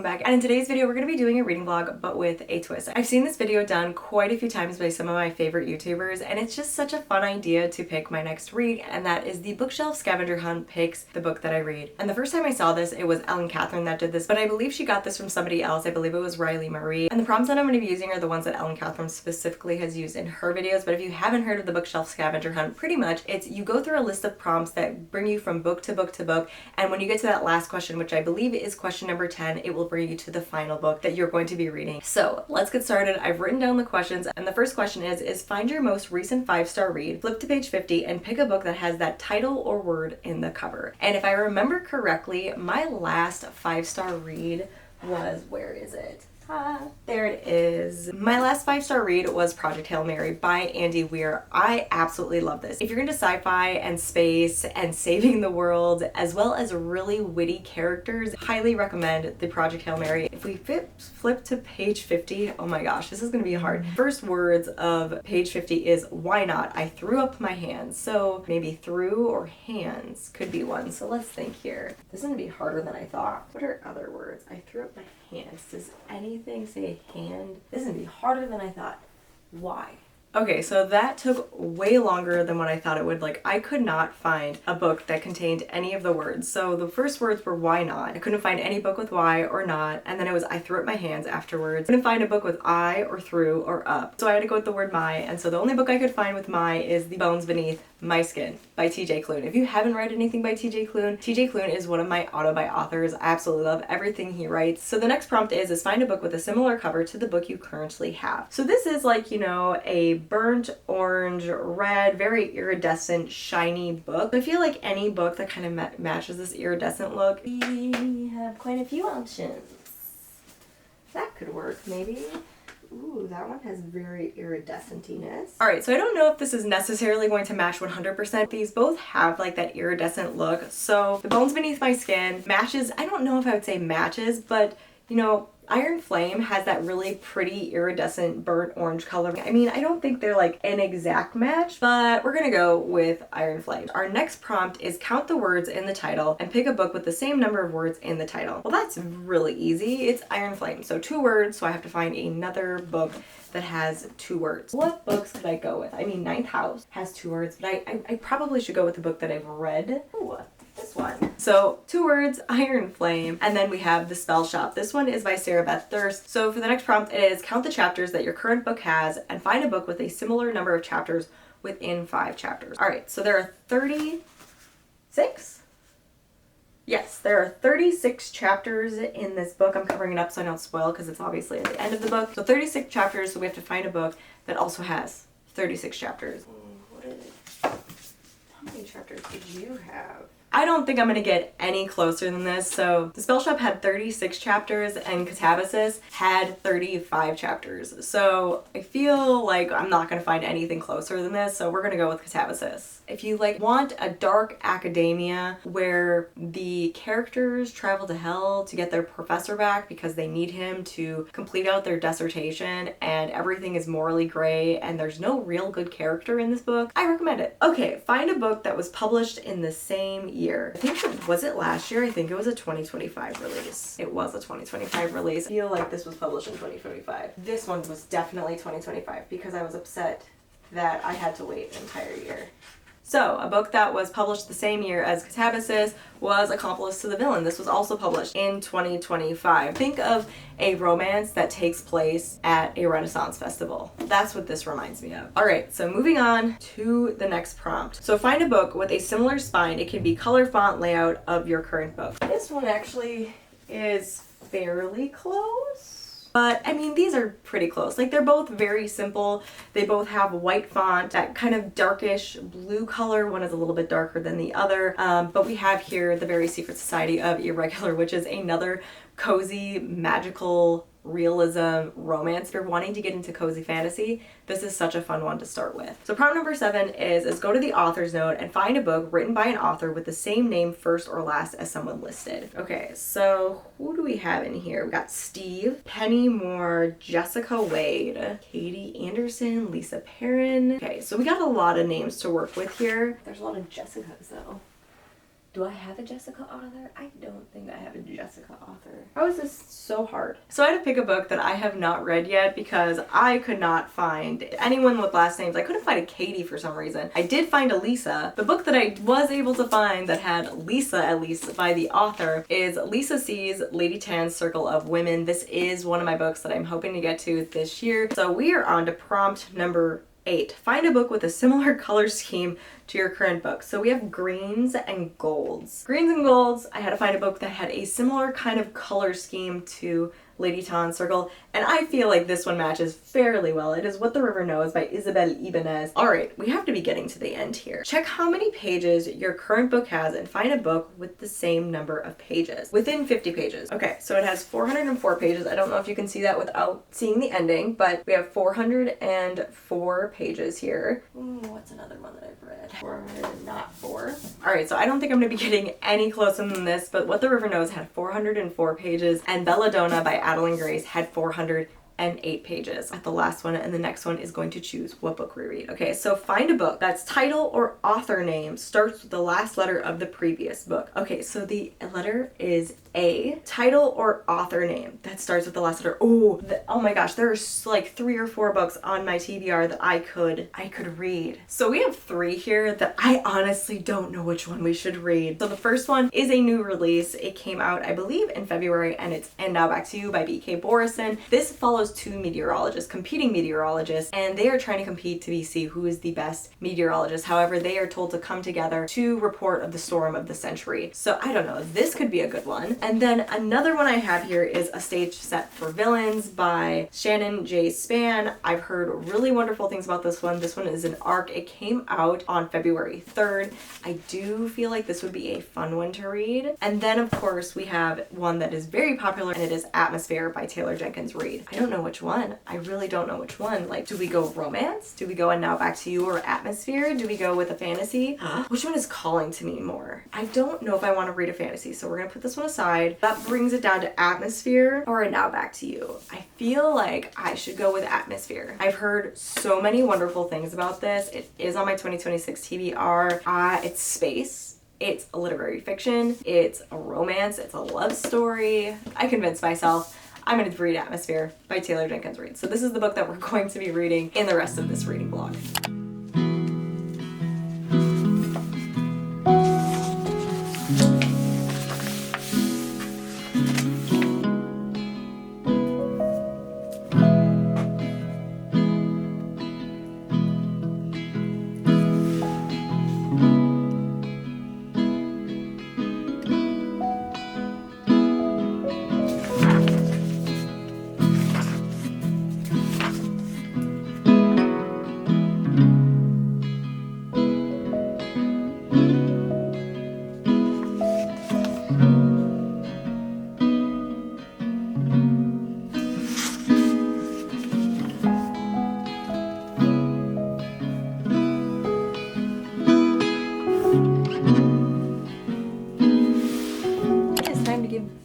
welcome back. And in today's video, we're going to be doing a reading vlog, but with a twist. I've seen this video done quite a few times by some of my favorite YouTubers, and it's just such a fun idea to pick my next read, and that is the bookshelf scavenger hunt picks the book that I read. And the first time I saw this, it was Ellen Catherine that did this, but I believe she got this from somebody else. I believe it was Riley Marie. And the prompts that I'm going to be using are the ones that Ellen Catherine specifically has used in her videos. But if you haven't heard of the bookshelf scavenger hunt, pretty much it's you go through a list of prompts that bring you from book to book to book, and when you get to that last question, which I believe is question number 10, it will bring you to the final book that you're going to be reading. So let's get started. I've written down the questions, and the first question is find your most recent 5-star read, flip to page 50, and pick a book that has that title or word in the cover. And if I remember correctly, my last 5-star read was, where is it? There it is. My last 5-star read was Project Hail Mary by Andy Weir. I absolutely love this. If you're into sci-fi and space and saving the world, as well as really witty characters, highly recommend the Project Hail Mary. If we flip to page 50, oh my gosh, this is gonna be hard. First words of page 50 is, why not? I threw up my hands. So maybe threw or hands could be one. So let's think here. This is gonna be harder than I thought. What are other words? I threw up my hands. Does anything say hand? This is gonna be harder than I thought. Why? Okay, so that took way longer than what I thought it would. Like, I could not find a book that contained any of the words. So the first words were why not. I couldn't find any book with why or not. And then it was I threw up my hands afterwards. Couldn't find a book with I or through or up. So I had to go with the word my. And so the only book I could find with my is The Bones Beneath My Skin by TJ Klune. If you haven't read anything by TJ Klune is one of my auto-buy authors. I absolutely love everything he writes. So the next prompt is find a book with a similar cover to the book you currently have. So this is like, you know, a burnt orange, red, very iridescent, shiny book. I feel like any book that kind of matches this iridescent look, we have quite a few options. That could work, maybe. Ooh, that one has very iridescentiness. All right, so I don't know if this is necessarily going to match 100%. These both have like that iridescent look. So The Bones Beneath My Skin matches, I don't know if I would say matches, but you know, Iron Flame has that really pretty iridescent burnt orange color. I mean, I don't think they're like an exact match, but we're gonna go with Iron Flame. Our next prompt is count the words in the title and pick a book with the same number of words in the title. Well, that's really easy. It's Iron Flame. So 2 words, so I have to find another book that has 2 words. What books could I go with? I mean, Ninth House has 2 words, but I probably should go with the book that I've read. Ooh, this one. So 2 words, Iron Flame, and then we have The Spell Shop. This one is by Sarah Beth Thirst. So for the next prompt, it is count the chapters that your current book has and find a book with a similar number of chapters within 5 chapters. All right, so there are 36? Yes, there are 36 chapters in this book. I'm covering it up so I don't spoil because it's obviously at the end of the book. So 36 chapters, so we have to find a book that also has 36 chapters. How many chapters did you have? I don't think I'm gonna get any closer than this. So The Spell Shop had 36 chapters and Catabasis had 35 chapters. So I feel like I'm not gonna find anything closer than this. So we're gonna go with Catabasis. If you like want a dark academia where the characters travel to hell to get their professor back because they need him to complete out their dissertation and everything is morally gray and there's no real good character in this book, I recommend it. Okay, find a book that was published in the same year. I think, was it last year? I think it was a 2025 release. It was a 2025 release. I feel like this was published in 2025. This one was definitely 2025 because I was upset that I had to wait an entire year. So, a book that was published the same year as Catabasis was Accomplice to the Villain. This was also published in 2025. Think of a romance that takes place at a Renaissance festival. That's what this reminds me of. Alright, so moving on to the next prompt. So find a book with a similar spine. It can be color, font, layout of your current book. This one actually is fairly close. But, I mean, these are pretty close. Like, they're both very simple. They both have white font, that kind of darkish blue color. One is a little bit darker than the other. But we have here The Very Secret Society of Irregular, which is another cozy, magical realism romance. If you're wanting to get into cozy fantasy, this is such a fun one to start with. So prompt number 7 is go to the author's note and find a book written by an author with the same name first or last as someone listed. Okay, so who do we have in here? We got Steve, Penny Moore, Jessica Wade, Katie Anderson, Lisa Perrin. Okay, so we got a lot of names to work with here. There's a lot of Jessicas though. Do I have a Jessica author? I don't think I have a Jessica author. How is this so hard? So I had to pick a book that I have not read yet because I could not find anyone with last names. I couldn't find a Katie for some reason. I did find a Lisa. The book that I was able to find that had Lisa, at least by the author, is Lisa C's Lady Tan's Circle of Women. This is one of my books that I'm hoping to get to this year. So we are on to prompt number 8. Find a book with a similar color scheme to your current book. So we have greens and golds. Greens and golds, I had to find a book that had a similar kind of color scheme to Lady Tan's Circle, and I feel like this one matches fairly well. It is What the River Knows by Isabel Ibanez. Alright, we have to be getting to the end here. Check how many pages your current book has and find a book with the same number of pages. Within 50 pages. Okay, so it has 404 pages. I don't know if you can see that without seeing the ending, but we have 404 pages here. What's another one that I've read? 404. Alright, so I don't think I'm going to be getting any closer than this, but What the River Knows had 404 pages, and Belladonna by Adeline Grace had 408 pages at the last one, and the next one is going to choose what book we read. Okay, so find a book that's title or author name starts with the last letter of the previous book. Okay, so the letter is A. Title or author name that starts with the last letter. Oh my gosh, there's like 3 or 4 books on my TBR that I could read. So we have 3 here that I honestly don't know which one we should read. So the first one is a new release. It came out, I believe, in February, and it's And Now Back to You by B.K. Borison. This follows 2 meteorologists, competing meteorologists, and they are trying to compete to see who is the best meteorologist. However, they are told to come together to report of the storm of the century. So I don't know, this could be a good one. And then another one I have here is A Stage Set for Villains by Shannon J. Spann. I've heard really wonderful things about this one. This one is an arc. It came out on February 3rd. I do feel like this would be a fun one to read. And then of course we have one that is very popular, and it is Atmosphere by Taylor Jenkins Reid. I don't know which one. I really don't know which one. Like, do we go romance? Do we go And Now Back to You or Atmosphere? Do we go with a fantasy? Which one is calling to me more? I don't know if I want to read a fantasy, so we're gonna put this one aside. That brings it down to Atmosphere or And Now Back to You. I feel like I should go with Atmosphere. I've heard so many wonderful things about this. It is on my 2026 TBR. It's space. It's a literary fiction. It's a romance. It's a love story. I convinced myself I'm going to read Atmosphere by Taylor Jenkins Reid. So this is the book that we're going to be reading in the rest of this reading blog.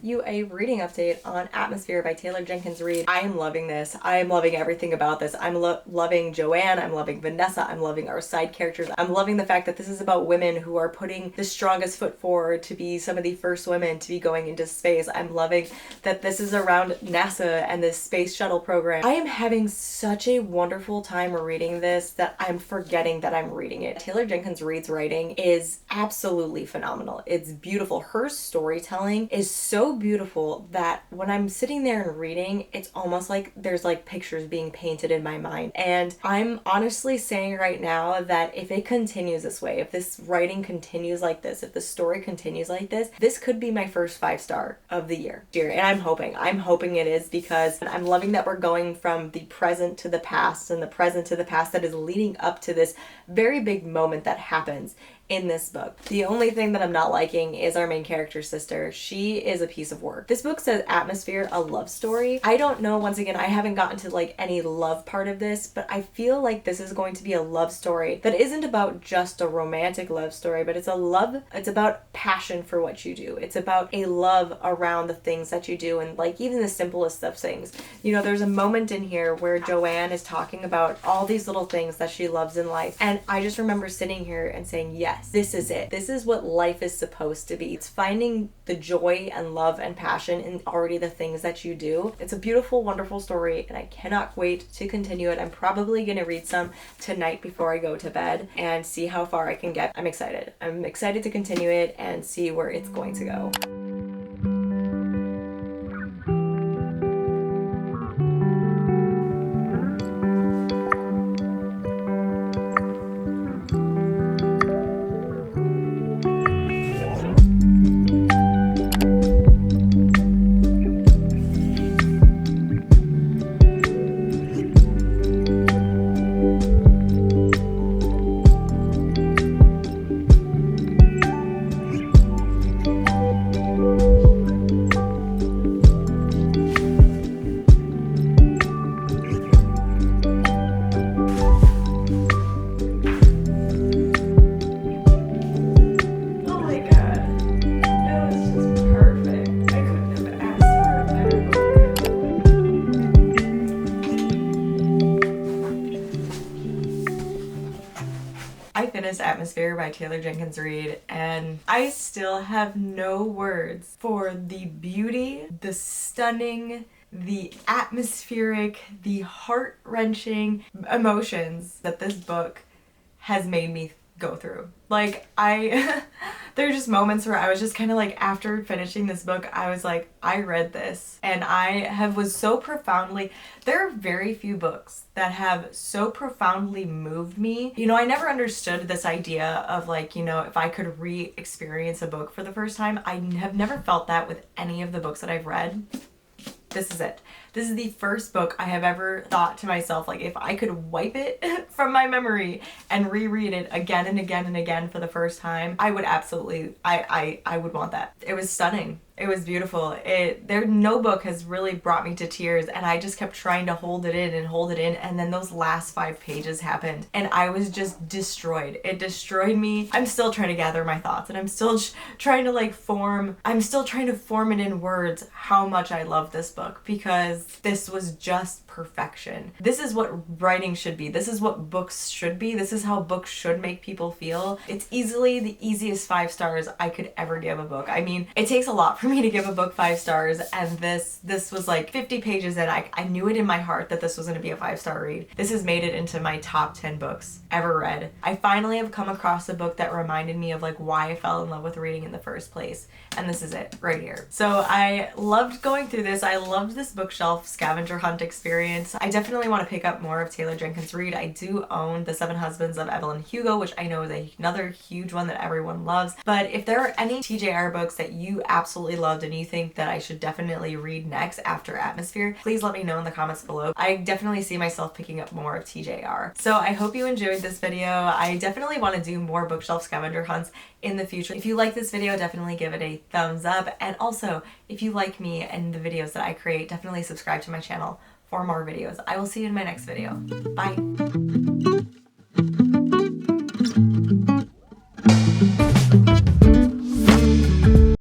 You a reading update on Atmosphere by Taylor Jenkins Reid. I am loving this. I am loving everything about this. I'm loving Joanne. I'm loving Vanessa. I'm loving our side characters. I'm loving the fact that this is about women who are putting the strongest foot forward to be some of the first women to be going into space. I'm loving that this is around NASA and this space shuttle program. I am having such a wonderful time reading this that I'm forgetting that I'm reading it. Taylor Jenkins Reid's writing is absolutely phenomenal. It's beautiful. Her storytelling is so beautiful that when I'm sitting there and reading, it's almost like there's like pictures being painted in my mind. And I'm honestly saying right now that if it continues this way, if this writing continues like this, if the story continues like this, this could be my first 5-star of the year. And I'm hoping it is, because I'm loving that we're going from the present to the past and the present to the past that is leading up to this very big moment that happens in this book. The only thing that I'm not liking is our main character's sister. She is a piece of work. This book says Atmosphere, a love story. I don't know, once again, I haven't gotten to like any love part of this, but I feel like this is going to be a love story that isn't about just a romantic love story, but it's about passion for what you do. It's about a love around the things that you do, and like even the simplest of things. You know, there's a moment in here where Joanne is talking about all these little things that she loves in life, and I just remember sitting here and saying, yes, yes, this is it. This is what life is supposed to be. It's finding the joy and love and passion in already the things that you do. It's a beautiful, wonderful story, and I cannot wait to continue it. I'm probably gonna read some tonight before I go to bed and see how far I can get. I'm excited. I'm excited to continue it and see where it's going to go. I finished Atmosphere by Taylor Jenkins Reid, and I still have no words for the beauty, the stunning, the atmospheric, the heart-wrenching emotions that this book has made me go through. Like, there are just moments where I was just kind of like, after finishing this book, I was like, I read this and was so profoundly, there are very few books that have so profoundly moved me. You know, I never understood this idea of like, you know, if I could re-experience a book for the first time. I have never felt that with any of the books that I've read. This is it. This is the first book I have ever thought to myself, like, if I could wipe it from my memory and reread it again and again and again for the first time, I would absolutely, I would want that. It was stunning. It was beautiful. No book has really brought me to tears, and I just kept trying to hold it in, and then those last 5 pages happened, and I was just destroyed. It destroyed me. I'm still trying to gather my thoughts, and I'm still trying to form it in words how much I love this book, because this was just perfection. This is what writing should be. This is what books should be. This is how books should make people feel. It's easily the easiest 5 stars I could ever give a book. I mean, it takes a lot for me to give a book 5 stars, and this was like 50 pages in. I knew it in my heart that this was going to be a 5-star read. This has made it into my top 10 books ever read. I finally have come across a book that reminded me of like why I fell in love with reading in the first place, and this is it right here. So I loved going through this. I loved this bookshelf scavenger hunt experience. I definitely want to pick up more of Taylor Jenkins Reid. I do own The 7 Husbands of Evelyn Hugo, which I know is another huge one that everyone loves. But if there are any TJR books that you absolutely loved and you think that I should definitely read next after Atmosphere, please let me know in the comments below. I definitely see myself picking up more of TJR. So I hope you enjoyed this video. I definitely want to do more bookshelf scavenger hunts in the future. If you like this video, definitely give it a thumbs up. And also, if you like me and the videos that I create, definitely subscribe to my channel for more videos. I will see you in my next video. Bye.